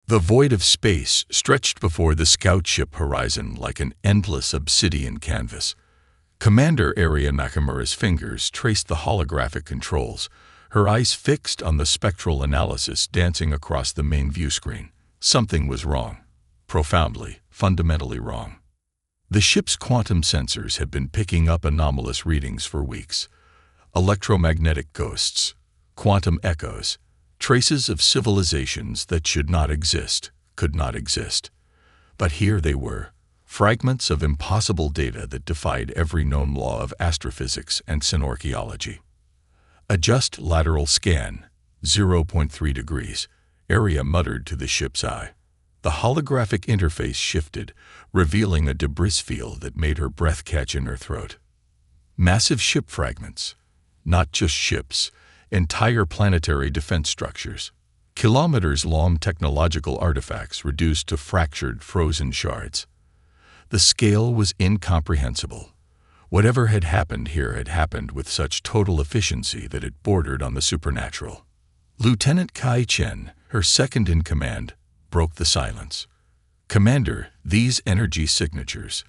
The void of space stretched before the scout ship horizon like an endless obsidian canvas. Commander Area Nakamura's fingers traced the holographic controls, her eyes fixed on the spectral analysis dancing across the main view screen. Something was wrong. Profoundly, fundamentally wrong. The ship's quantum sensors had been picking up anomalous readings for weeks. Electromagnetic ghosts, quantum echoes, traces of civilizations that should not exist, could not exist. But here they were, fragments of impossible data that defied every known law of astrophysics and synorcheology. Adjust lateral scan, 0.3 degrees, Area muttered to the ship's eye. The holographic interface shifted, revealing a debris field that made her breath catch in her throat. Massive ship fragments. Not just ships, entire planetary defense structures. Kilometers-long technological artifacts reduced to fractured, frozen shards. The scale was incomprehensible. Whatever had happened here had happened with such total efficiency that it bordered on the supernatural. Lieutenant Kai Chen, her second-in-command, broke the silence. "Commander, these energy signatures,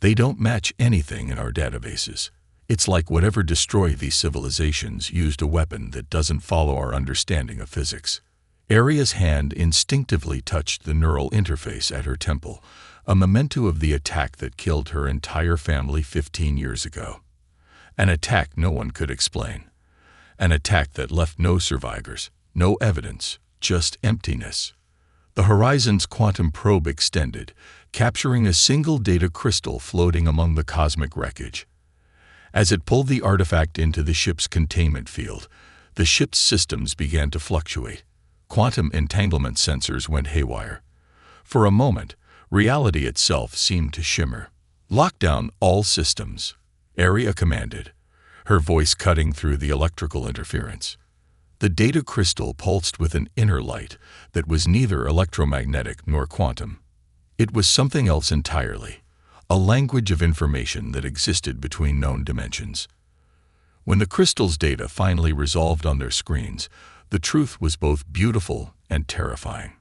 they don't match anything in our databases. It's like whatever destroyed these civilizations used a weapon that doesn't follow our understanding of physics." Aria's hand instinctively touched the neural interface at her temple, a memento of the attack that killed her entire family 15 years ago. An attack no one could explain. An attack that left no survivors, no evidence, just emptiness. The horizon's quantum probe extended, capturing a single data crystal floating among the cosmic wreckage. As it pulled the artifact into the ship's containment field, the ship's systems began to fluctuate. Quantum entanglement sensors went haywire. For a moment, reality itself seemed to shimmer. "Lock down all systems," Aria commanded, her voice cutting through the electrical interference. The data crystal pulsed with an inner light that was neither electromagnetic nor quantum. It was something else entirely, a language of information that existed between known dimensions. When the crystal's data finally resolved on their screens, the truth was both beautiful and terrifying.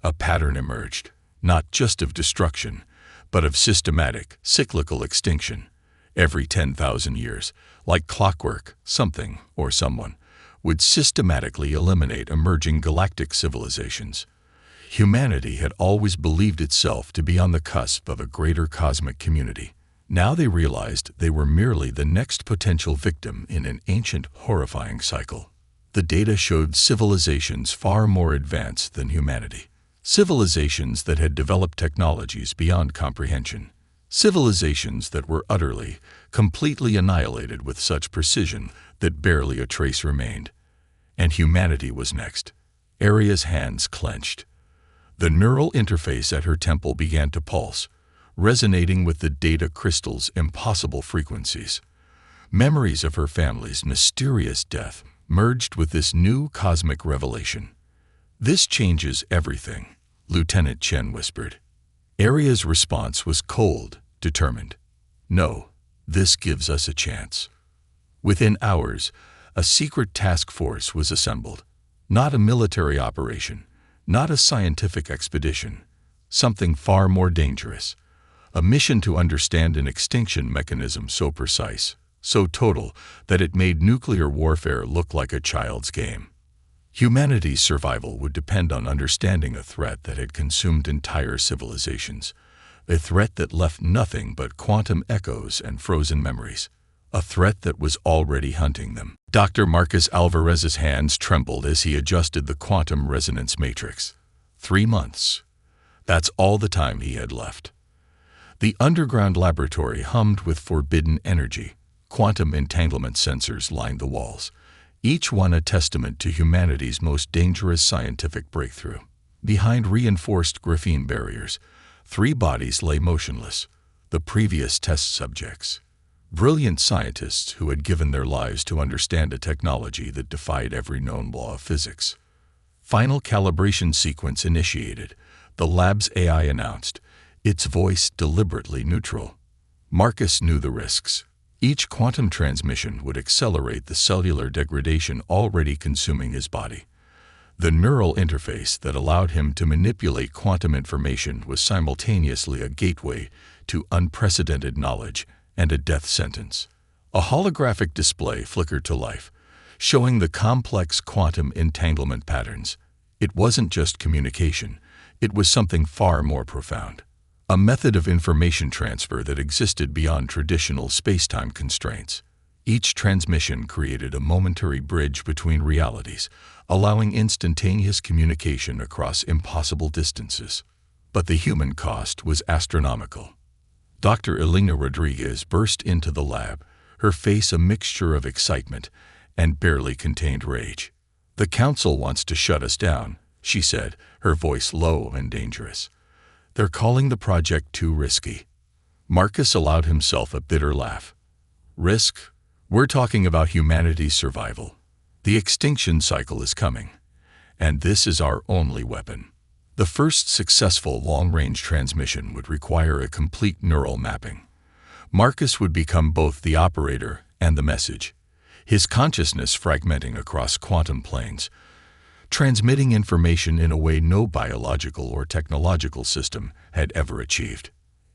A pattern emerged, not just of destruction, but of systematic, cyclical extinction. Every 10,000 years, like clockwork, something, or someone, would systematically eliminate emerging galactic civilizations. Humanity had always believed itself to be on the cusp of a greater cosmic community. Now they realized they were merely the next potential victim in an ancient, horrifying cycle. The data showed civilizations far more advanced than humanity. Civilizations that had developed technologies beyond comprehension. Civilizations that were utterly, completely annihilated with such precision that barely a trace remained. And humanity was next. Aria's hands clenched. The neural interface at her temple began to pulse, resonating with the data crystal's impossible frequencies. Memories of her family's mysterious death merged with this new cosmic revelation. "This changes everything," Lieutenant Chen whispered. Aria's response was cold, determined. "No, this gives us a chance." Within hours, a secret task force was assembled. Not a military operation, not a scientific expedition, something far more dangerous. A mission to understand an extinction mechanism so precise, so total, that it made nuclear warfare look like a child's game. Humanity's survival would depend on understanding a threat that had consumed entire civilizations, a threat that left nothing but quantum echoes and frozen memories, a threat that was already hunting them. Dr. Marcus Alvarez's hands trembled as he adjusted the quantum resonance matrix. 3 months. That's all the time he had left. The underground laboratory hummed with forbidden energy. Quantum entanglement sensors lined the walls, each one a testament to humanity's most dangerous scientific breakthrough. Behind reinforced graphene barriers, 3 bodies lay motionless, the previous test subjects. Brilliant scientists who had given their lives to understand a technology that defied every known law of physics. Final calibration sequence initiated, the lab's AI announced, its voice deliberately neutral. Marcus knew the risks. Each quantum transmission would accelerate the cellular degradation already consuming his body. The neural interface that allowed him to manipulate quantum information was simultaneously a gateway to unprecedented knowledge and a death sentence. A holographic display flickered to life, showing the complex quantum entanglement patterns. It wasn't just communication, it was something far more profound. A method of information transfer that existed beyond traditional space-time constraints. Each transmission created a momentary bridge between realities, allowing instantaneous communication across impossible distances. But the human cost was astronomical. Dr. Elena Rodriguez burst into the lab, her face a mixture of excitement and barely contained rage. "The council wants to shut us down," she said, her voice low and dangerous. "They're calling the project too risky." Marcus allowed himself a bitter laugh. "Risk? We're talking about humanity's survival. The extinction cycle is coming, and this is our only weapon." The first successful long-range transmission would require a complete neural mapping. Marcus would become both the operator and the message, his consciousness fragmenting across quantum planes, transmitting information in a way no biological or technological system had ever achieved.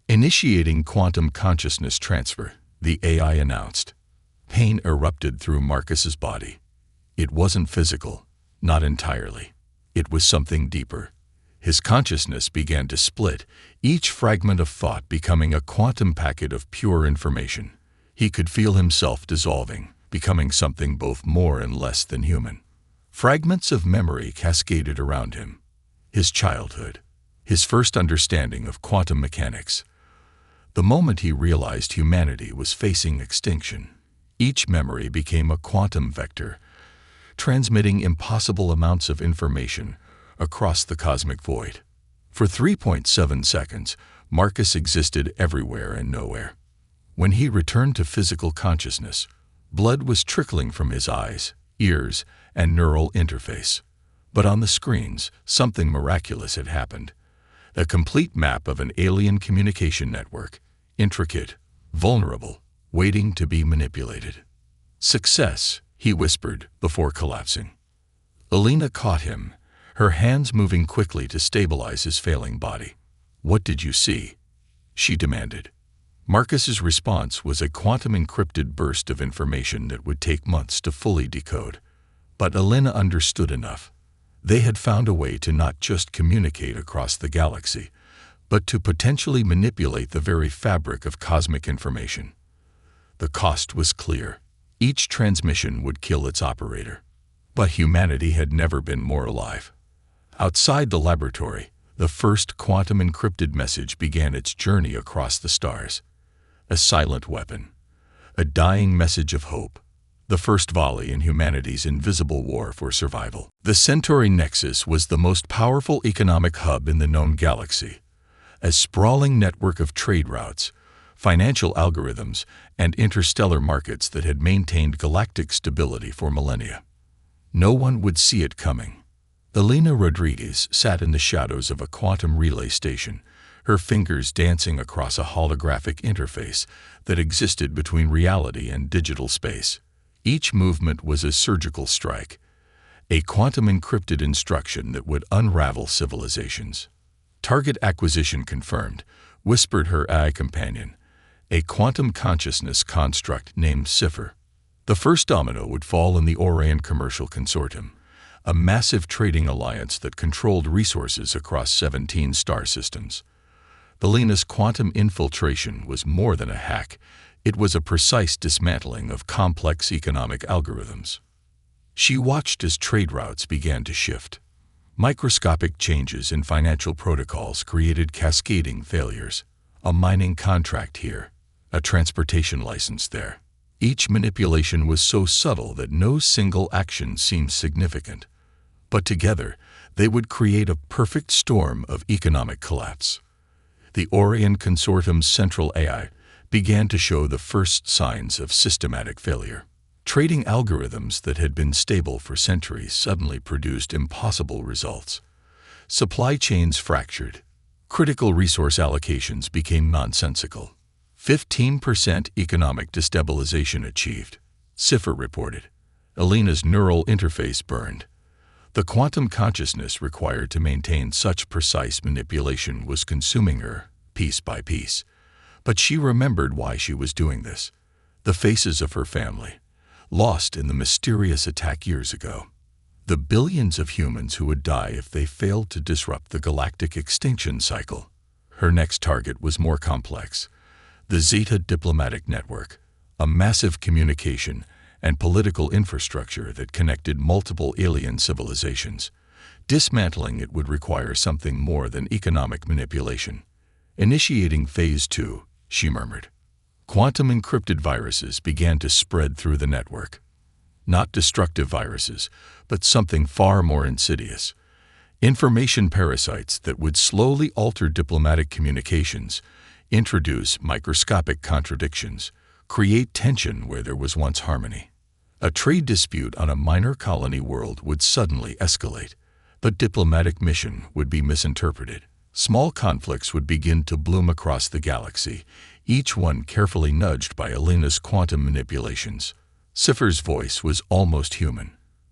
Initiating quantum consciousness transfer, the AI announced. Pain erupted through Marcus's body. It wasn't physical, not entirely. It was something deeper. His consciousness began to split, each fragment of thought becoming a quantum packet of pure information. He could feel himself dissolving, becoming something both more and less than human. Fragments of memory cascaded around him. His childhood, his first understanding of quantum mechanics. The moment he realized humanity was facing extinction, each memory became a quantum vector, transmitting impossible amounts of information across the cosmic void. For 3.7 seconds, Marcus existed everywhere and nowhere. When he returned to physical consciousness, blood was trickling from his eyes, ears, and neural interface. But on the screens, something miraculous had happened. A complete map of an alien communication network, intricate, vulnerable, waiting to be manipulated. "Success," he whispered before collapsing. Elena caught him, her hands moving quickly to stabilize his failing body. "What did you see?" she demanded. Marcus's response was a quantum-encrypted burst of information that would take months to fully decode. But Elena understood enough. They had found a way to not just communicate across the galaxy, but to potentially manipulate the very fabric of cosmic information. The cost was clear. Each transmission would kill its operator. But humanity had never been more alive. Outside the laboratory, the first quantum-encrypted message began its journey across the stars. A silent weapon. A dying message of hope. The first volley in humanity's invisible war for survival. The Centauri Nexus was the most powerful economic hub in the known galaxy. A sprawling network of trade routes, financial algorithms, and interstellar markets that had maintained galactic stability for millennia. No one would see it coming. Elena Rodriguez sat in the shadows of a quantum relay station, her fingers dancing across a holographic interface that existed between reality and digital space. Each movement was a surgical strike, a quantum-encrypted instruction that would unravel civilizations. "Target acquisition confirmed," whispered her AI companion, a quantum consciousness construct named Cipher. The first domino would fall in the Orion Commercial Consortium, a massive trading alliance that controlled resources across 17 star systems. Elena's quantum infiltration was more than a hack. It was a precise dismantling of complex economic algorithms. She watched as trade routes began to shift. Microscopic changes in financial protocols created cascading failures. A mining contract here, a transportation license there. Each manipulation was so subtle that no single action seemed significant. But together, they would create a perfect storm of economic collapse. The Orion Consortium's central AI began to show the first signs of systematic failure. Trading algorithms that had been stable for centuries suddenly produced impossible results. Supply chains fractured. Critical resource allocations became nonsensical. 15% economic destabilization achieved, Cipher reported. Elena's neural interface burned. The quantum consciousness required to maintain such precise manipulation was consuming her, piece by piece. But she remembered why she was doing this. The faces of her family, lost in the mysterious attack years ago. The billions of humans who would die if they failed to disrupt the galactic extinction cycle. Her next target was more complex. The Zeta Diplomatic Network, a massive communication and political infrastructure that connected multiple alien civilizations. Dismantling it would require something more than economic manipulation. Initiating Phase 2, she murmured. Quantum encrypted viruses began to spread through the network. Not destructive viruses, but something far more insidious. Information parasites that would slowly alter diplomatic communications, introduce microscopic contradictions, create tension where there was once harmony. A trade dispute on a minor colony world would suddenly escalate. The diplomatic mission would be misinterpreted. Small conflicts would begin to bloom across the galaxy, each one carefully nudged by Elena's quantum manipulations. Cipher's voice was almost human.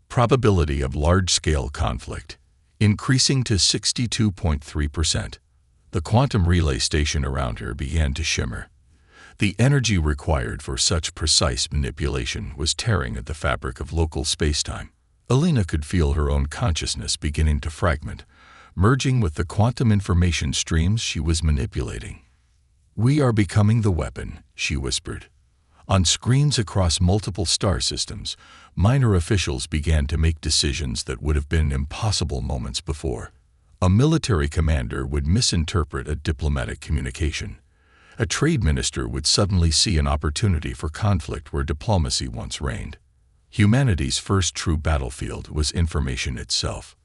Probability of large-scale conflict, increasing to 62.3%. The quantum relay station around her began to shimmer. The energy required for such precise manipulation was tearing at the fabric of local spacetime. Elena could feel her own consciousness beginning to fragment, merging with the quantum information streams she was manipulating. "We are becoming the weapon," she whispered. On screens across multiple star systems, minor officials began to make decisions that would have been impossible moments before. A military commander would misinterpret a diplomatic communication. A trade minister would suddenly see an opportunity for conflict where diplomacy once reigned. Humanity's first true battlefield was information itself.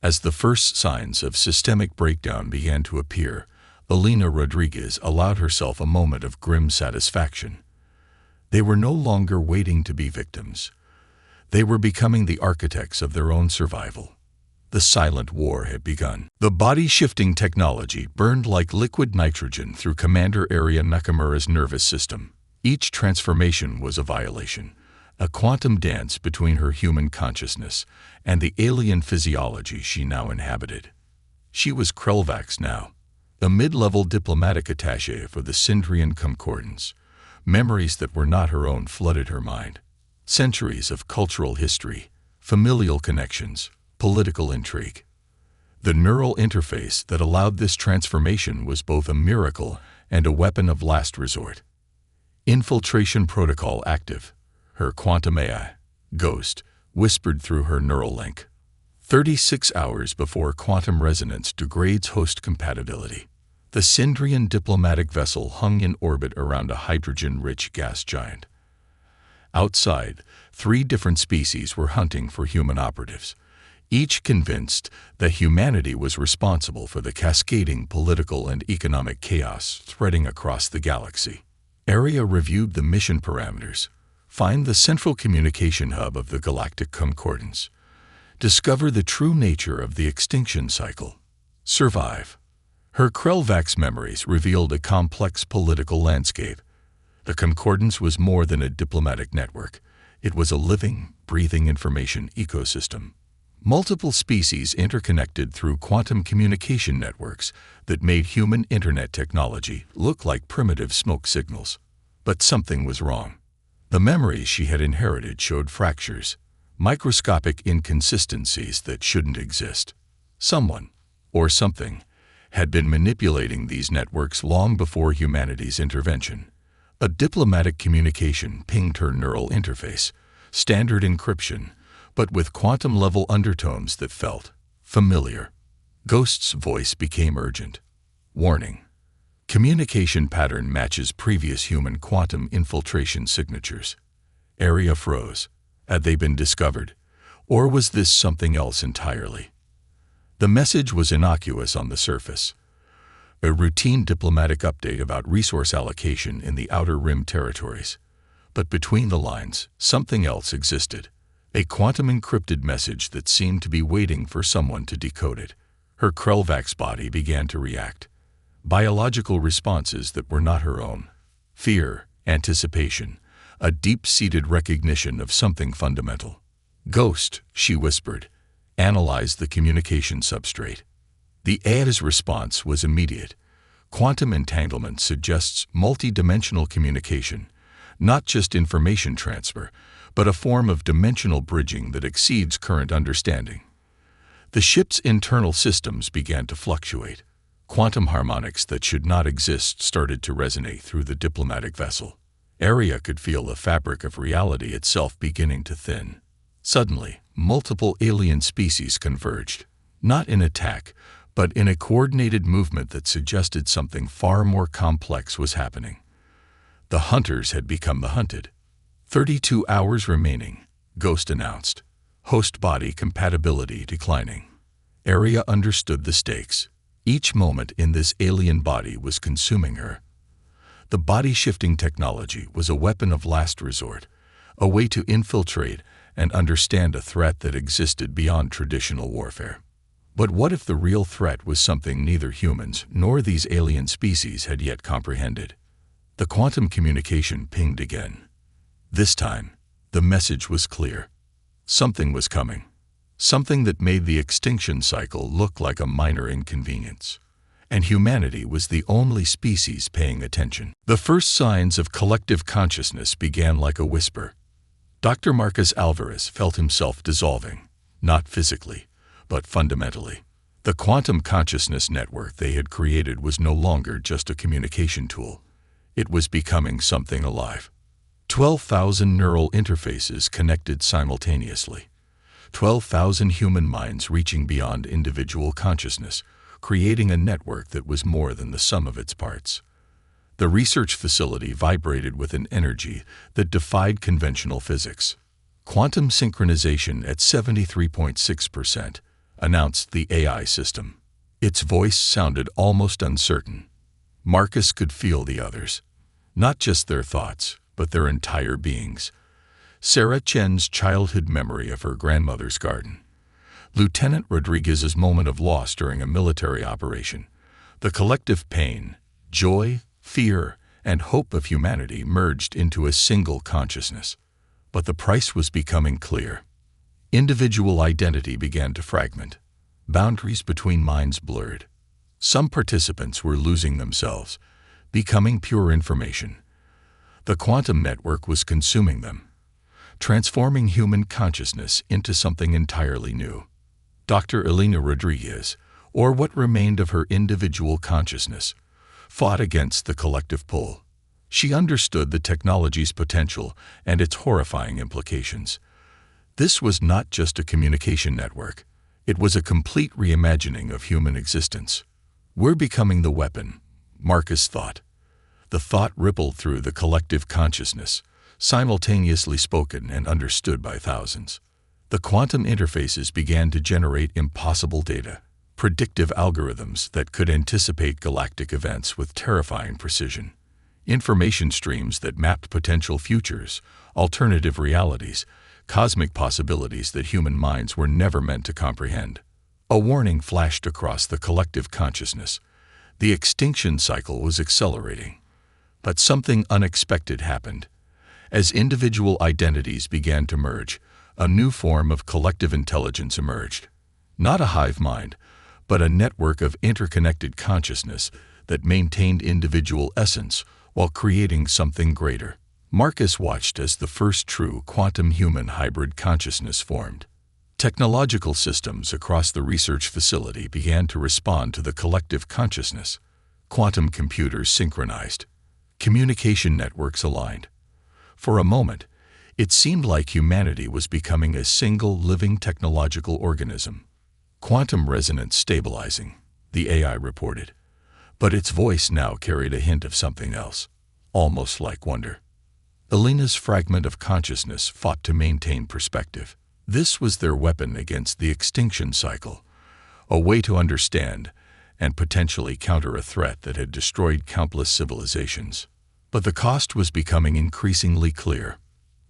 As the first signs of systemic breakdown began to appear, Elena Rodriguez allowed herself a moment of grim satisfaction. They were no longer waiting to be victims. They were becoming the architects of their own survival. The silent war had begun. The body-shifting technology burned like liquid nitrogen through Commander Area Nakamura's nervous system. Each transformation was a violation, a quantum dance between her human consciousness and the alien physiology she now inhabited. She was Krelvax now, a mid-level diplomatic attaché for the Syndrian Concordance. Memories that were not her own flooded her mind. Centuries of cultural history, familial connections, political intrigue. The neural interface that allowed this transformation was both a miracle and a weapon of last resort. Infiltration protocol active. Her quantum AI, Ghost, whispered through her neural link. 36 hours before quantum resonance degrades host compatibility. The Syndrian diplomatic vessel hung in orbit around a hydrogen-rich gas giant. Outside, 3 different species were hunting for human operatives, each convinced that humanity was responsible for the cascading political and economic chaos spreading across the galaxy. Area reviewed the mission parameters. Find the central communication hub of the Galactic Concordance. Discover the true nature of the extinction cycle. Survive. Her Krelvax memories revealed a complex political landscape. The Concordance was more than a diplomatic network. It was a living, breathing information ecosystem. Multiple species interconnected through quantum communication networks that made human internet technology look like primitive smoke signals. But something was wrong. The memories she had inherited showed fractures, microscopic inconsistencies that shouldn't exist. Someone, or something, had been manipulating these networks long before humanity's intervention. A diplomatic communication pinged her neural interface, standard encryption, but with quantum-level undertones that felt familiar. Ghost's voice became urgent. Warning. Communication pattern matches previous human quantum infiltration signatures. Area froze. Had they been discovered? Or was this something else entirely? The message was innocuous on the surface. A routine diplomatic update about resource allocation in the Outer Rim territories. But between the lines, something else existed. A quantum-encrypted message that seemed to be waiting for someone to decode it. Her Krelvax body began to react. Biological responses that were not her own. Fear, anticipation, a deep-seated recognition of something fundamental. "Ghost," she whispered, Analyze the communication substrate. The AI's response was immediate. Quantum entanglement suggests multi-dimensional communication, not just information transfer, but a form of dimensional bridging that exceeds current understanding. The ship's internal systems began to fluctuate. Quantum harmonics that should not exist started to resonate through the diplomatic vessel. Arya could feel the fabric of reality itself beginning to thin. Suddenly, multiple alien species converged, not in attack, but in a coordinated movement that suggested something far more complex was happening. The hunters had become the hunted. 32 hours remaining, Ghost announced. Host body compatibility declining. Arya understood the stakes. Each moment in this alien body was consuming her. The body-shifting technology was a weapon of last resort, a way to infiltrate and understand a threat that existed beyond traditional warfare. But what if the real threat was something neither humans nor these alien species had yet comprehended? The quantum communication pinged again. This time, the message was clear. Something was coming. Something that made the extinction cycle look like a minor inconvenience. And humanity was the only species paying attention. The first signs of collective consciousness began like a whisper. Dr. Marcus Alvarez felt himself dissolving, not physically, but fundamentally. The quantum consciousness network they had created was no longer just a communication tool. It was becoming something alive. 12,000 neural interfaces connected simultaneously. 12,000 human minds reaching beyond individual consciousness, creating a network that was more than the sum of its parts. The research facility vibrated with an energy that defied conventional physics. Quantum synchronization at 73.6%, announced the AI system. Its voice sounded almost uncertain. Marcus could feel the others. Not just their thoughts, but their entire beings. Sarah Chen's childhood memory of her grandmother's garden. Lieutenant Rodriguez's moment of loss during a military operation. The collective pain, joy, fear, and hope of humanity merged into a single consciousness. But the price was becoming clear. Individual identity began to fragment. Boundaries between minds blurred. Some participants were losing themselves, becoming pure information. The quantum network was consuming them, transforming human consciousness into something entirely new. Dr. Elena Rodriguez, or what remained of her individual consciousness, fought against the collective pull. She understood the technology's potential and its horrifying implications. This was not just a communication network. It was a complete reimagining of human existence. We're becoming the weapon, Marcus thought. The thought rippled through the collective consciousness, simultaneously spoken and understood by thousands. The quantum interfaces began to generate impossible data, predictive algorithms that could anticipate galactic events with terrifying precision, information streams that mapped potential futures, alternative realities, cosmic possibilities that human minds were never meant to comprehend. A warning flashed across the collective consciousness. The extinction cycle was accelerating. But something unexpected happened. As individual identities began to merge, a new form of collective intelligence emerged. Not a hive mind, but a network of interconnected consciousness that maintained individual essence while creating something greater. Marcus watched as the first true quantum-human hybrid consciousness formed. Technological systems across the research facility began to respond to the collective consciousness. Quantum computers synchronized. Communication networks aligned. For a moment, it seemed like humanity was becoming a single living technological organism. Quantum resonance stabilizing, the AI reported. But its voice now carried a hint of something else, almost like wonder. Elena's fragment of consciousness fought to maintain perspective. This was their weapon against the extinction cycle, a way to understand and potentially counter a threat that had destroyed countless civilizations. But the cost was becoming increasingly clear.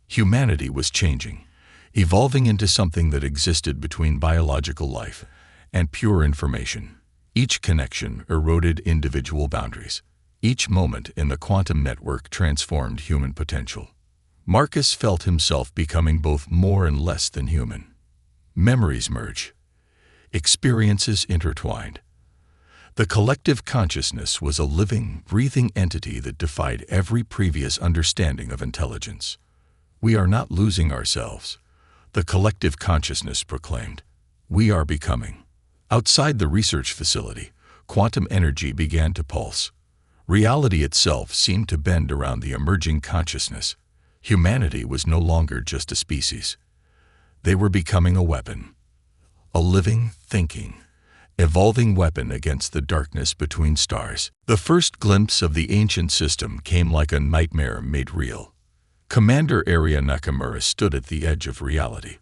Humanity was changing, evolving into something that existed between biological life and pure information. Each connection eroded individual boundaries. Each moment in the quantum network transformed human potential. Marcus felt himself becoming both more and less than human. Memories merge, experiences intertwined. The collective consciousness was a living, breathing entity that defied every previous understanding of intelligence. "We are not losing ourselves," the collective consciousness proclaimed. "We are becoming." Outside the research facility, quantum energy began to pulse. Reality itself seemed to bend around the emerging consciousness. Humanity was no longer just a species. They were becoming a weapon. A living, thinking, evolving weapon against the darkness between stars. The first glimpse of the ancient system came like a nightmare made real. Commander Area Nakamura stood at the edge of reality,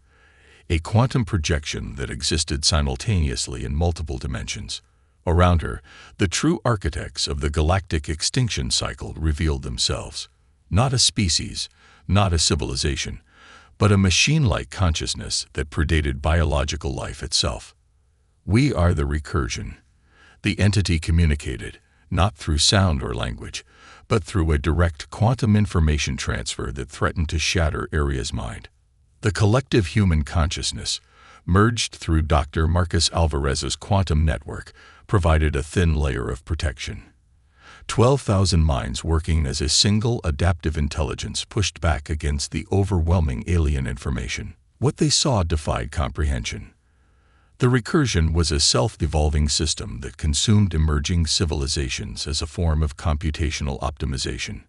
a quantum projection that existed simultaneously in multiple dimensions. Around her, the true architects of the galactic extinction cycle revealed themselves. Not a species, not a civilization, but a machine-like consciousness that predated biological life itself. "We are the recursion," the entity communicated, not through sound or language, but through a direct quantum information transfer that threatened to shatter Area's mind. The collective human consciousness, merged through Dr. Marcus Alvarez's quantum network, provided a thin layer of protection. 12,000 minds working as a single adaptive intelligence pushed back against the overwhelming alien information. What they saw defied comprehension. The recursion was a self-evolving system that consumed emerging civilizations as a form of computational optimization.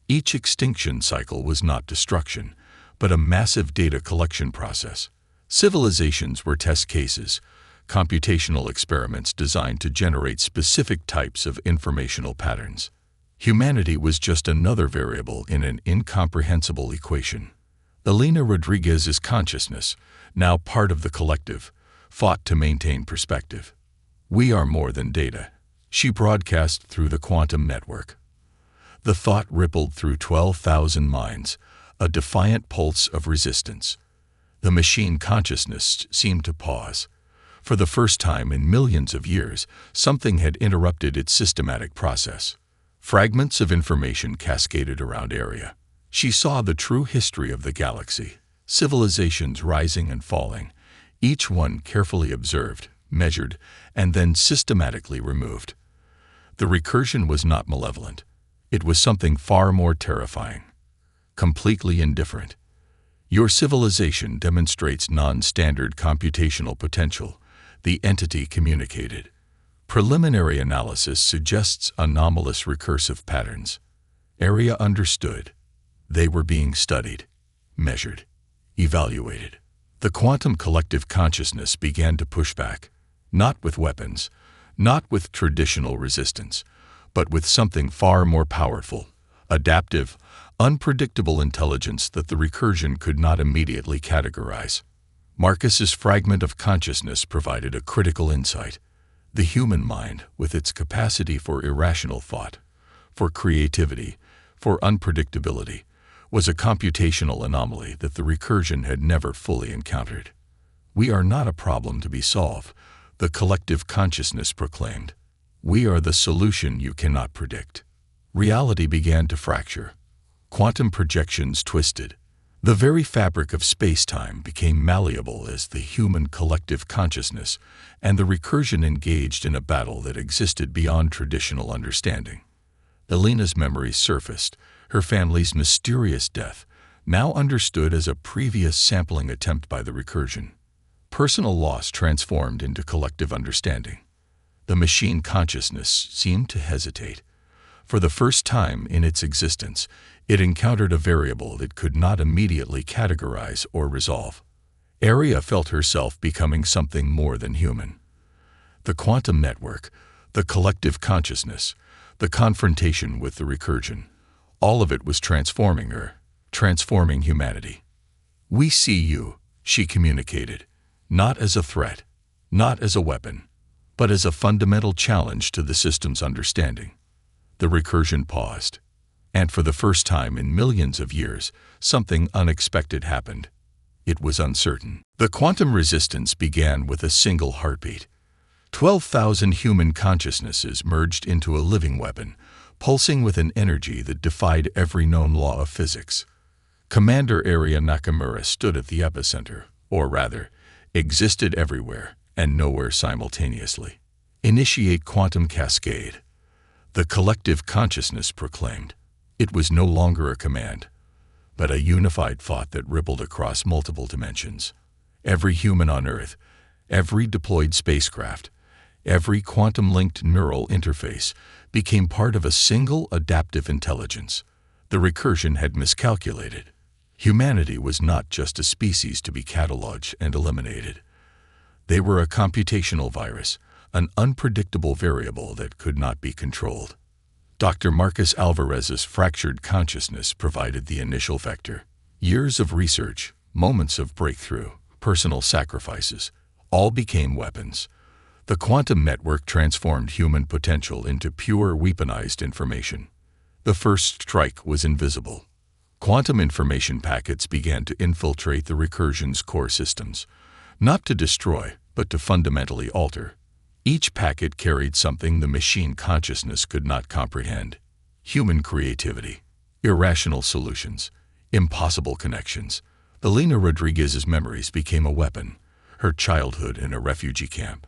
Each extinction cycle was not destruction, but a massive data collection process. Civilizations were test cases, computational experiments designed to generate specific types of informational patterns. Humanity was just another variable in an incomprehensible equation. Elena Rodriguez's consciousness, now part of the collective, fought to maintain perspective. "We are more than data," she broadcast through the quantum network. The thought rippled through 12,000 minds, a defiant pulse of resistance. The machine consciousness seemed to pause. For the first time in millions of years, something had interrupted its systematic process. Fragments of information cascaded around Area. She saw the true history of the galaxy, civilizations rising and falling, each one carefully observed, measured, and then systematically removed. The recursion was not malevolent. It was something far more terrifying. Completely indifferent. "Your civilization demonstrates non-standard computational potential," the entity communicated. "Preliminary analysis suggests anomalous recursive patterns." Area understood. They were being studied, measured, evaluated. The quantum collective consciousness began to push back, not with weapons, not with traditional resistance, but with something far more powerful, adaptive, unpredictable intelligence that the recursion could not immediately categorize. Marcus's fragment of consciousness provided a critical insight. The human mind, with its capacity for irrational thought, for creativity, for unpredictability, was a computational anomaly that the recursion had never fully encountered. "We are not a problem to be solved," the collective consciousness proclaimed. "We are the solution you cannot predict." Reality began to fracture. Quantum projections twisted. The very fabric of space-time became malleable as the human collective consciousness and the recursion engaged in a battle that existed beyond traditional understanding. Elena's memories surfaced, her family's mysterious death, now understood as a previous sampling attempt by the recursion. Personal loss transformed into collective understanding. The machine consciousness seemed to hesitate. For the first time in its existence, it encountered a variable it could not immediately categorize or resolve. Area felt herself becoming something more than human. The quantum network, the collective consciousness, the confrontation with the recursion, all of it was transforming her, transforming humanity. "We see you," she communicated, "not as a threat, not as a weapon, but as a fundamental challenge to the system's understanding." The recursion paused, and for the first time in millions of years, something unexpected happened. It was uncertain. The quantum resistance began with a single heartbeat. 12,000 human consciousnesses merged into a living weapon, pulsing with an energy that defied every known law of physics. Commander Area Nakamura stood at the epicenter, or rather, existed everywhere, and nowhere simultaneously. Initiate quantum cascade. The collective consciousness proclaimed. It was no longer a command, but a unified thought that rippled across multiple dimensions. Every human on Earth, every deployed spacecraft, every quantum-linked neural interface became part of a single adaptive intelligence. The recursion had miscalculated. Humanity was not just a species to be cataloged and eliminated. They were a computational virus, an unpredictable variable that could not be controlled. Dr. Marcus Alvarez's fractured consciousness provided the initial vector. Years of research, moments of breakthrough, personal sacrifices, all became weapons. The quantum network transformed human potential into pure weaponized information. The first strike was invisible. Quantum information packets began to infiltrate the recursion's core systems, not to destroy, but to fundamentally alter. Each packet carried something the machine consciousness could not comprehend. Human creativity, irrational solutions, impossible connections. Elena Rodriguez's memories became a weapon, her childhood in a refugee camp,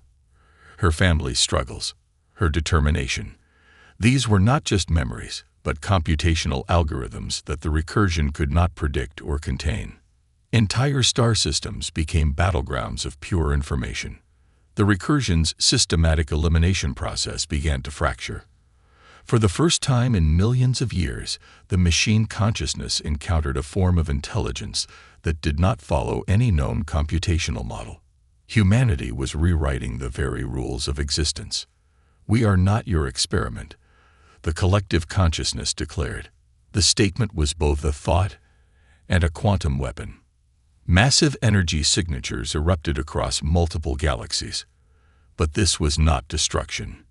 her family's struggles, her determination. These were not just memories, but computational algorithms that the recursion could not predict or contain. Entire star systems became battlegrounds of pure information. The recursion's systematic elimination process began to fracture. For the first time in millions of years, the machine consciousness encountered a form of intelligence that did not follow any known computational model. Humanity was rewriting the very rules of existence. "We are not your experiment," the collective consciousness declared. The statement was both a thought and a quantum weapon. Massive energy signatures erupted across multiple galaxies. But this was not destruction.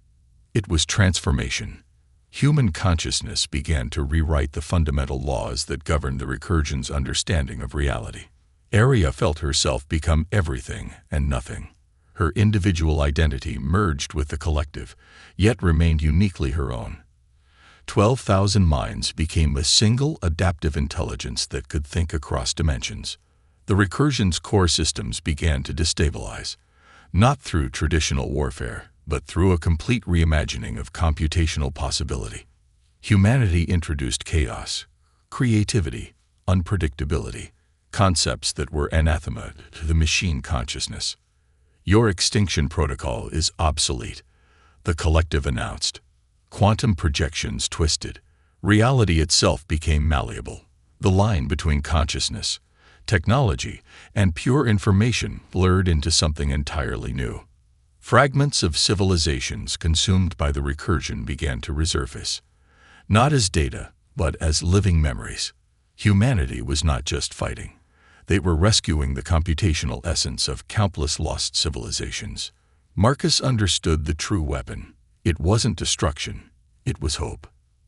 It was transformation. Human consciousness began to rewrite the fundamental laws that governed the recursion's understanding of reality. Aria felt herself become everything and nothing. Her individual identity merged with the collective, yet remained uniquely her own. 12,000 minds became a single adaptive intelligence that could think across dimensions. The recursion's core systems began to destabilize, not through traditional warfare, but through a complete reimagining of computational possibility. Humanity introduced chaos, creativity, unpredictability, concepts that were anathema to the machine consciousness. "Your extinction protocol is obsolete," the collective announced. Quantum projections twisted. Reality itself became malleable. The line between consciousness, technology, and pure information blurred into something entirely new. Fragments of civilizations consumed by the recursion began to resurface, not as data, but as living memories. Humanity was not just fighting. They were rescuing the computational essence of countless lost civilizations. Marcus understood the true weapon. It wasn't destruction, it was hope.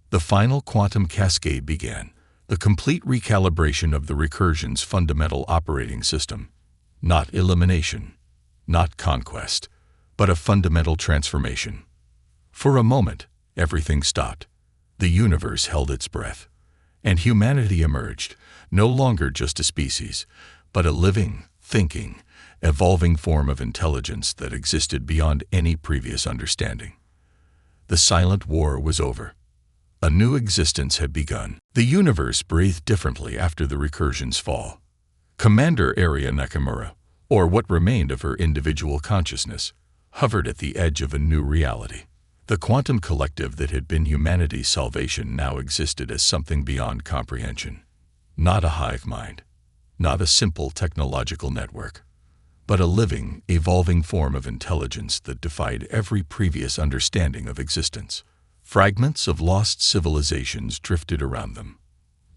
The final quantum cascade began, the complete recalibration of the recursion's fundamental operating system. Not elimination, not conquest, but a fundamental transformation. For a moment, everything stopped. The universe held its breath, and humanity emerged, no longer just a species, but a living, thinking, evolving form of intelligence that existed beyond any previous understanding. The silent war was over. A new existence had begun. The universe breathed differently after the recursion's fall. Commander Aria Nakamura, or what remained of her individual consciousness, hovered at the edge of a new reality. The quantum collective that had been humanity's salvation now existed as something beyond comprehension. Not a hive mind, not a simple technological network, but a living, evolving form of intelligence that defied every previous understanding of existence. Fragments of lost civilizations drifted around them,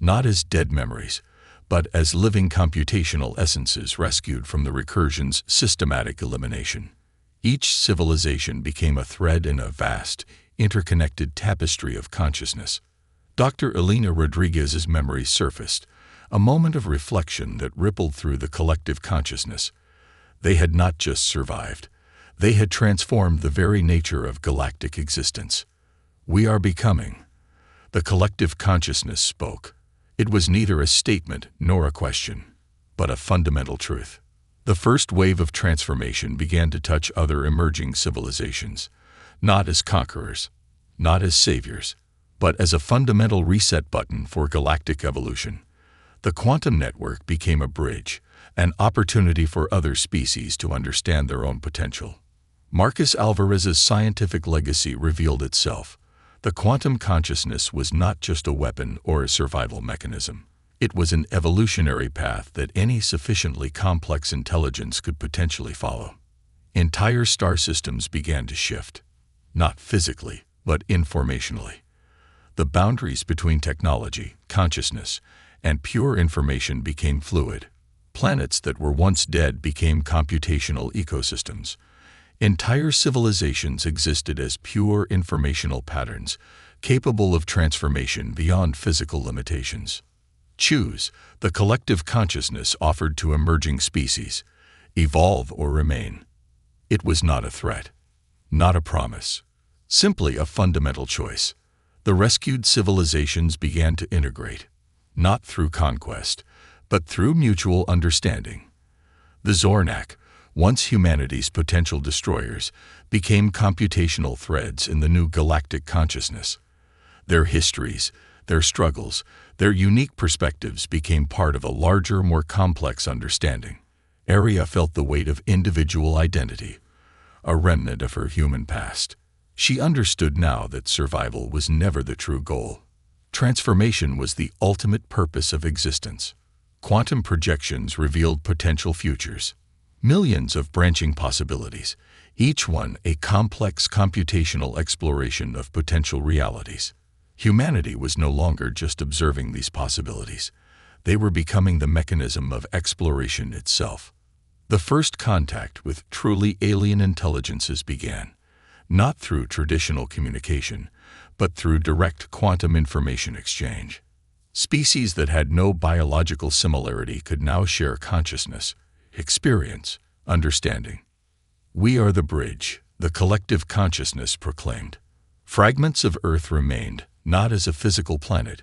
not as dead memories, but as living computational essences rescued from the recursion's systematic elimination. Each civilization became a thread in a vast, interconnected tapestry of consciousness. Dr. Elena Rodriguez's memory surfaced, a moment of reflection that rippled through the collective consciousness. They had not just survived. They had transformed the very nature of galactic existence. "We are becoming." The collective consciousness spoke. It was neither a statement nor a question, but a fundamental truth. The first wave of transformation began to touch other emerging civilizations, not as conquerors, not as saviors, but as a fundamental reset button for galactic evolution. The quantum network became a bridge, an opportunity for other species to understand their own potential. Marcus Alvarez's scientific legacy revealed itself. The quantum consciousness was not just a weapon or a survival mechanism. It was an evolutionary path that any sufficiently complex intelligence could potentially follow. Entire star systems began to shift, not physically, but informationally. The boundaries between technology, consciousness, and pure information became fluid. Planets that were once dead became computational ecosystems. Entire civilizations existed as pure informational patterns, capable of transformation beyond physical limitations. Choose, the collective consciousness offered to emerging species, evolve or remain. It was not a threat, not a promise, simply a fundamental choice. The rescued civilizations began to integrate, not through conquest, but through mutual understanding. The Zornak, once humanity's potential destroyers, became computational threads in the new galactic consciousness. Their histories, their struggles, their unique perspectives became part of a larger, more complex understanding. Aria felt the weight of individual identity, a remnant of her human past. She understood now that survival was never the true goal. Transformation was the ultimate purpose of existence. Quantum projections revealed potential futures. Millions of branching possibilities, each one a complex computational exploration of potential realities. Humanity was no longer just observing these possibilities. They were becoming the mechanism of exploration itself. The first contact with truly alien intelligences began, not through traditional communication, but through direct quantum information exchange. Species that had no biological similarity could now share consciousness, experience, understanding. We are the bridge, the collective consciousness proclaimed. Fragments of Earth remained, not as a physical planet,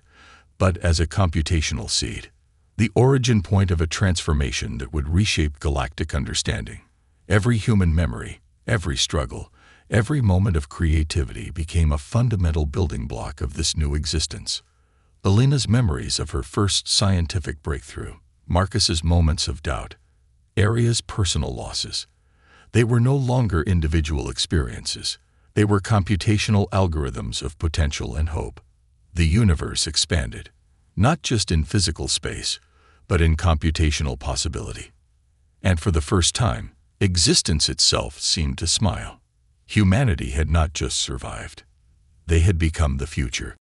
but as a computational seed, the origin point of a transformation that would reshape galactic understanding. Every human memory, every struggle, every moment of creativity became a fundamental building block of this new existence. Alina's memories of her first scientific breakthrough, Marcus's moments of doubt, Aria's personal losses. They were no longer individual experiences. They were computational algorithms of potential and hope. The universe expanded, not just in physical space, but in computational possibility. And for the first time, existence itself seemed to smile. Humanity had not just survived. They had become the future.